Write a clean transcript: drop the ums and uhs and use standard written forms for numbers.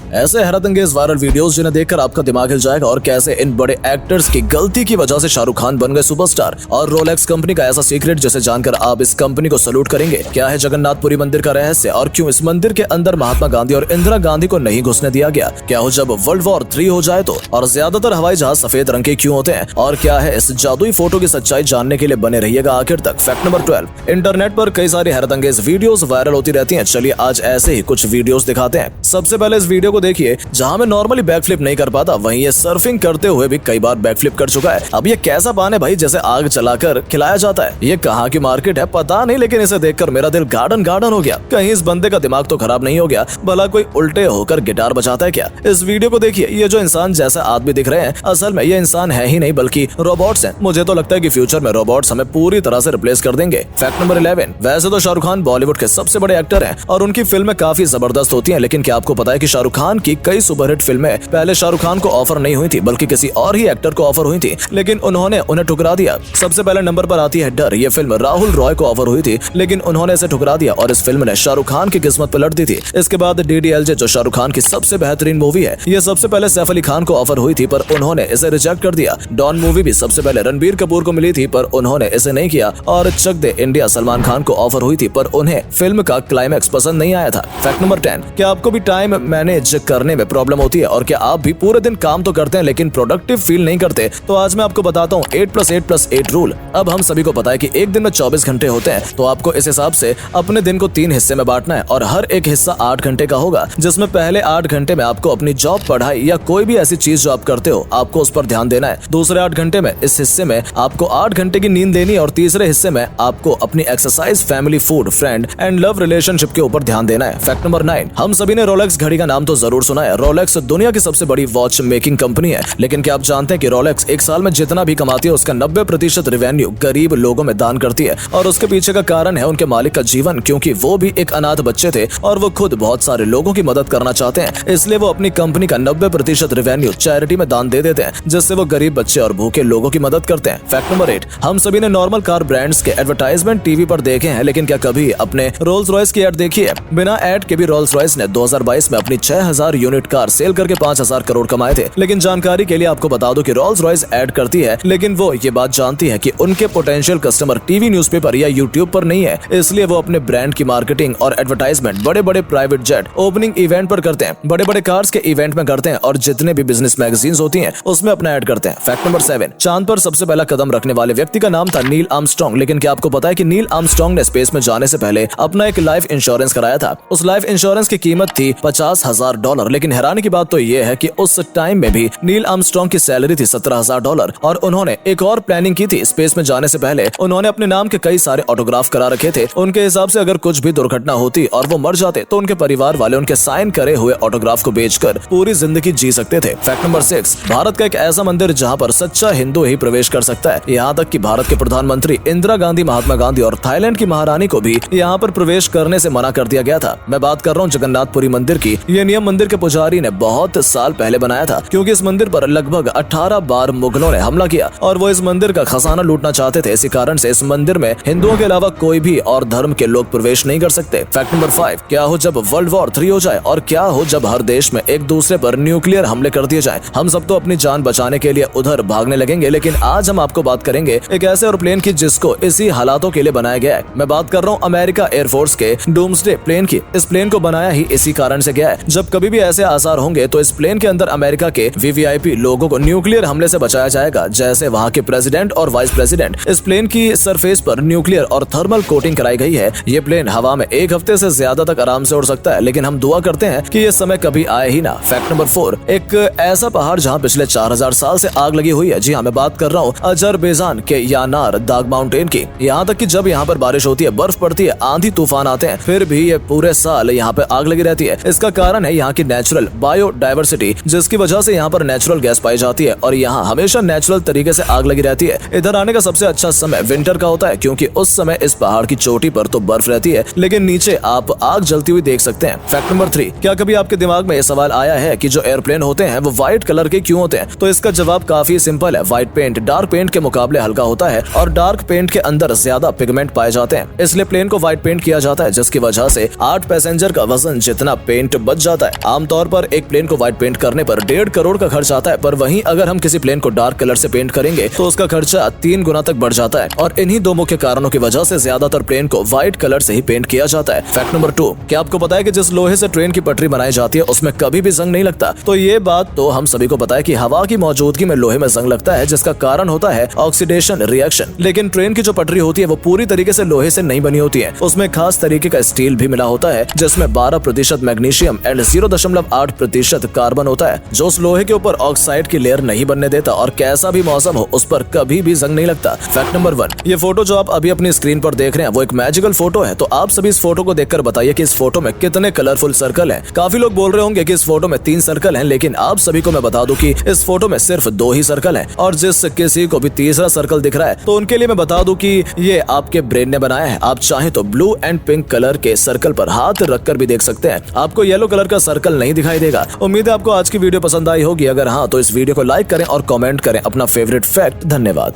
ऐसे हैरतअंगेज viral videos जिन्हें देखकर आपका दिमाग हिल जाएगा और कैसे इन बड़े एक्टर्स की गलती की वजह से शाहरुख खान बन गए सुपरस्टार, और रोलेक्स कंपनी का ऐसा सीक्रेट जिसे जानकर आप इस कंपनी को सलूट करेंगे। क्या है जगन्नाथपुरी मंदिर का रहस्य और क्यों इस मंदिर के अंदर महात्मा गांधी और इंदिरा गांधी को नहीं घुसने दिया गया? क्या हो जब वर्ल्ड वॉर 3 हो जाए तो? और ज्यादातर हवाई जहाज सफेद रंग के क्यों होते हैं? और क्या है इस जादुई फोटो की सच्चाई? जानने के लिए बने रहिएगा आखिर तक। Fact number 12। इंटरनेट पर कई सारी हैरतअंगेज वीडियोस वायरल होती रहती हैं। चलिए आज ऐसे ही कुछ वीडियोस दिखाते हैं। सबसे पहले इस वीडियो को देखिए जहां मैं नॉर्मली बैकफ्लिप नहीं कर पाता, वहीं ये सर्फिंग करते हुए भी कई बार बैकफ्लिप कर चुका है। अब ये कैसा पान है भाई, जैसे आग जलाकर खिलाया जाता है? ये कहाँ की मार्केट है पता नहीं, लेकिन इसे देखकर मेरा दिल गार्डन गार्डन हो गया। कहीं इस बंदे का दिमाग तो खराब नहीं हो गया? भला कोई उल्टे होकर गिटार बजाता है क्या? इस वीडियो को देखिए, ये जो इंसान जैसा आदमी दिख रहे हैं असल में ये इंसान है ही नहीं बल्कि रोबोट्स हैं। मुझे तो लगता है कि फ्यूचर में रोबोट्स हमें पूरी तरह से रिप्लेस कर देंगे। Fact number 11। वैसे तो शाहरुख खान बॉलीवुड के सबसे बड़े एक्टर हैं और उनकी फिल्में काफी जबरदस्त होती हैं, लेकिन क्या आपको पता है कि शाहरुख खान की कई सुपरहिट फिल्में पहले शाहरुख खान को ऑफर नहीं हुई थी बल्कि किसी और ही एक्टर को ऑफर हुई थी, लेकिन उन्होंने उन्हें ठुकरा दिया। सबसे पहले नंबर पर आती है डर। ये फिल्म राहुल रॉय को ऑफर हुई थी, लेकिन उन्होंने इसे ठुकरा दिया और इस फिल्म ने शाहरुख खान की किस्मत पलट दी थी। इसके बाद DDLJ जो शाहरुख खान की सबसे बेहतरीन मूवी है, ये सबसे पहले सैफ अली खान को ऑफर हुई थी पर उन्होंने इसे रिजेक्ट कर दिया। डॉन मूवी भी सबसे पहले रणबीर कपूर को मिली थी पर उन्होंने इसे नहीं किया। और चक दे इंडिया सलमान खान को ऑफर हुई थी पर उन्हें फिल्म का क्लाइमैक्स पसंद नहीं आया था। Fact number 10। क्या आपको भी टाइम मैनेज करने में प्रॉब्लम होती है और क्या आप भी पूरे दिन काम तो करते हैं लेकिन प्रोडक्टिव फील नहीं करते? तो आज मैं आपको बताता हूँ 8+8+8 रूल। अब हम सभी को पता है कि एक दिन में 24 घंटे होते हैं, तो आपको इस हिसाब से अपने दिन को 3 हिस्से में बांटना है और हर एक हिस्सा 8 घंटे का होगा, जिसमें पहले 8 घंटे में आपको अपनी जॉब, पढ़ाई या कोई भी ऐसी चीज जो आप करते हो आपको उस पर ध्यान देना है। दूसरे 8 घंटे में इस हिस्से में आपको 8 घंटे की नींद देनी है और तीसरे हिस्से में आपको अपनी exercise, family, food, friend and love relationship के ऊपर ध्यान देना है। Fact number 9। हम सभी ने रोलेक्स घड़ी का नाम तो जरूर सुना है। रोलेक्स दुनिया की सबसे बड़ी वॉच मेकिंग कंपनी है, लेकिन क्या आप जानते हैं कि रोलेक्स एक साल में जितना भी कमाती है उसका 90% रेवेन्यू गरीब लोगों में दान करती है। और उसके पीछे का कारण है उनके मालिक का जीवन, क्योंकि वो भी एक अनाथ बच्चे थे और वो खुद बहुत सारे लोगों की मदद करना चाहते हैं, इसलिए वो अपनी कंपनी का 90% रेवेन्यू चैरिटी में दान दे देते हैं, जिससे वो गरीब बच्चे और भूखे लोगों की मदद करते हैं। Fact number 8। हम सभी ने नॉर्मल कार ब्रांड्स के एडवर्टाइजमेंट टीवी पर देखे हैं, लेकिन क्या कभी अपने रोल्स रॉयस की एड देखी है? बिना एड के भी रोल्स रॉयस ने 2022 में अपनी 6000 यूनिट कार सेल करके 5000 करोड़ कमाए थे। लेकिन जानकारी के लिए आपको बता दो कि रोल्स रॉयस एड करती है, लेकिन वो ये बात जानती है कि उनके पोटेंशियल कस्टमर टीवी, न्यूज़पेपर या यूट्यूब पर नहीं है, इसलिए वो अपने ब्रांड की मार्केटिंग और एडवर्टाइजमेंट बड़े बड़े प्राइवेट जेट ओपनिंग इवेंट पर करते हैं, बड़े बड़े कार्स के इवेंट में करते हैं और जितने भी बिजनेस मैगजीन्स होती हैं उसमें अपना ऐड करते हैं। Fact number 7। चांद पर सबसे पहला कदम रखने वाले व्यक्ति का नाम था नील आर्मस्ट्रांग, लेकिन क्या आपको पता है कि नील आर्मस्ट्रांग ने स्पेस में जाने से पहले अपना एक लाइफ इंश्योरेंस कराया था? उस लाइफ इंश्योरेंस की कीमत थी $50,000, लेकिन हैरानी की बात तो ये है कि उस टाइम में भी नील आर्मस्ट्रांग की सैलरी थी $17,000 और उन्होंने एक और प्लानिंग की थी। स्पेस में जाने से पहले उन्होंने अपने नाम के कई सारे ऑटोग्राफ करा रखे थे। उनके हिसाब से अगर कुछ भी दुर्घटना होती और वो मर जाते तो उनके परिवार वाले उनके साइन करे हुए ऑटोग्राफ को बेचकर पूरी जिंदगी जी सकते थे। Fact number 6। भारत का एक ऐसा मंदिर जहां पर सच्चा हिंदू ही प्रवेश कर सकता है। यहाँ तक कि भारत के प्रधानमंत्री इंदिरा गांधी, महात्मा गांधी और थाईलैंड की महारानी को भी यहाँ पर प्रवेश करने से मना कर दिया गया था। मैं बात कर रहा हूँ जगन्नाथपुरी मंदिर की। ये नियम मंदिर के पुजारी ने बहुत साल पहले बनाया था, क्योंकि इस मंदिर पर लगभग 18 बार मुगलों ने हमला किया और वो इस मंदिर का खजाना लूटना चाहते थे। इसी कारण से इस मंदिर में हिंदुओं के अलावा कोई भी और धर्म के लोग प्रवेश नहीं कर सकते। Fact number 5। क्या हो जब वर्ल्ड वॉर 3 हो जाए और क्या हो जब हर देश में एक दूसरे पर न्यूक्लियर हमले कर दिए जाए? हम सब तो अपनी जान बचाने के लिए उधर भागने लगेंगे, लेकिन आज हम आपको बात करेंगे एक ऐसे एयरप्लेन की जिसको इसी हालातों के लिए बनाया गया है। मैं बात कर रहा हूँ अमेरिका एयरफोर्स के डूम्सडे प्लेन की। इस प्लेन को बनाया ही इसी कारण से गया है। जब कभी भी ऐसे आसार होंगे तो इस प्लेन के अंदर अमेरिका के VVIP लोगों को न्यूक्लियर हमले से बचाया जाएगा, जैसे वहाँ के प्रेसिडेंट और वाइस प्रेसिडेंट। इस प्लेन की सरफेस पर न्यूक्लियर और थर्मल कोटिंग कराई गई है। ये प्लेन हवा में 1 हफ्ते से ज्यादा तक आराम से उड़ सकता है, लेकिन हम दुआ करते हैं कि ये समय कभी आए ही ना। Fact number 4। एक ऐसा पहाड़ जहाँ पिछले 4000 साल से आग लगी हुई है। जी हाँ, मैं बात कर रहा हूँ अजरबैजान के यानार दाग माउंटेन की। यहाँ तक कि जब यहाँ पर बारिश होती है, बर्फ पड़ती है, आंधी तूफान आते हैं, फिर भी ये पूरे साल यहाँ पे आग लगी रहती है। इसका कारण है यहाँ की नेचुरल बायोडाइवर्सिटी, जिसकी वजह से यहाँ पर नेचुरल गैस पाई जाती है और यहाँ हमेशा नेचुरल तरीके से आग लगी रहती है। इधर आने का सबसे अच्छा समय विंटर का होता है, क्योंकि उस समय इस पहाड़ की चोटी पर तो बर्फ रहती है, लेकिन नीचे आप आग जलती हुई देख सकते हैं। Fact number 3। क्या कभी आपके दिमाग में ये सवाल आया है कि जो एयरप्लेन होते हैं वो व्हाइट कलर के क्यों होते हैं? तो इसका जवाब काफी सिंपल है। व्हाइट पेंट डार्क पेंट के मुकाबले हल्का होता है और डार्क पेंट के अंदर ज्यादा पिगमेंट पाए जाते हैं, इसलिए प्लेन को व्हाइट पेंट किया जाता है, जिसकी वजह से 8 पैसेंजर का वजन जितना पेंट बच जाता है। आमतौर पर एक प्लेन को व्हाइट पेंट करने पर 1.5 करोड़ का खर्च आता है, पर वहीं अगर हम किसी प्लेन को डार्क कलर से पेंट करेंगे तो उसका खर्चा 3 गुना तक बढ़ जाता है। और इन्हीं दो मुख्य कारणों की वजह से ज्यादातर प्लेन को व्हाइट कलर से ही पेंट किया जाता है। फैक्ट नंबर 2, क्या आपको पता है कि जिस लोहे से ट्रेन की पटरी बनाई जाती है उसमें कभी भी जंग नहीं लगता? तो ये बात तो हम सभी को पता है कि हवा की मौजूदगी में लोहे में जंग लगता है, जिसका कारण होता है ऑक्सीडेशन रिएक्शन। लेकिन ट्रेन की जो पटरी होती है वो पूरी तरीके से लोहे से नहीं बनी होती है। उसमें खास तरीके का स्टील भी मिला होता है, जिसमें 12% मैग्नीशियम एंड 0.8% कार्बन होता है, जो उस लोहे के ऊपर ऑक्साइड की लेयर नहीं बनने देता और कैसा भी मौसम हो उस पर कभी भी जंग नहीं लगता। फैक्ट नंबर 1, ये फोटो जो आप अभी अपनी स्क्रीन पर देख रहे हैं वो एक मैजिकल फोटो है। तो आप सभी इस फोटो को देखकर बताइए कि इस फोटो में कितने कलरफुल सर्कल हैं। काफी लोग बोल रहे होंगे कि इस फोटो में 3 सर्कल हैं, लेकिन आप सभी को मैं बता दूं कि इस फोटो में सिर्फ 2 ही सर्कल हैं। और जिस किसी को भी तीसरा सर्कल दिख रहा है तो उनके लिए मैं बता दूं कि ये आपके ब्रेन ने बनाया है। आप चाहें तो ब्लू एंड पिंक कलर के सर्कल पर हाथ रखकर भी देख सकते हैं, आपको येलो कलर का सर्कल नहीं दिखाई देगा। उम्मीद है आपको आज की वीडियो पसंद आई होगी। अगर हाँ तो इस वीडियो को लाइक करें और कमेंट करें अपना फेवरेट फैक्ट। धन्यवाद।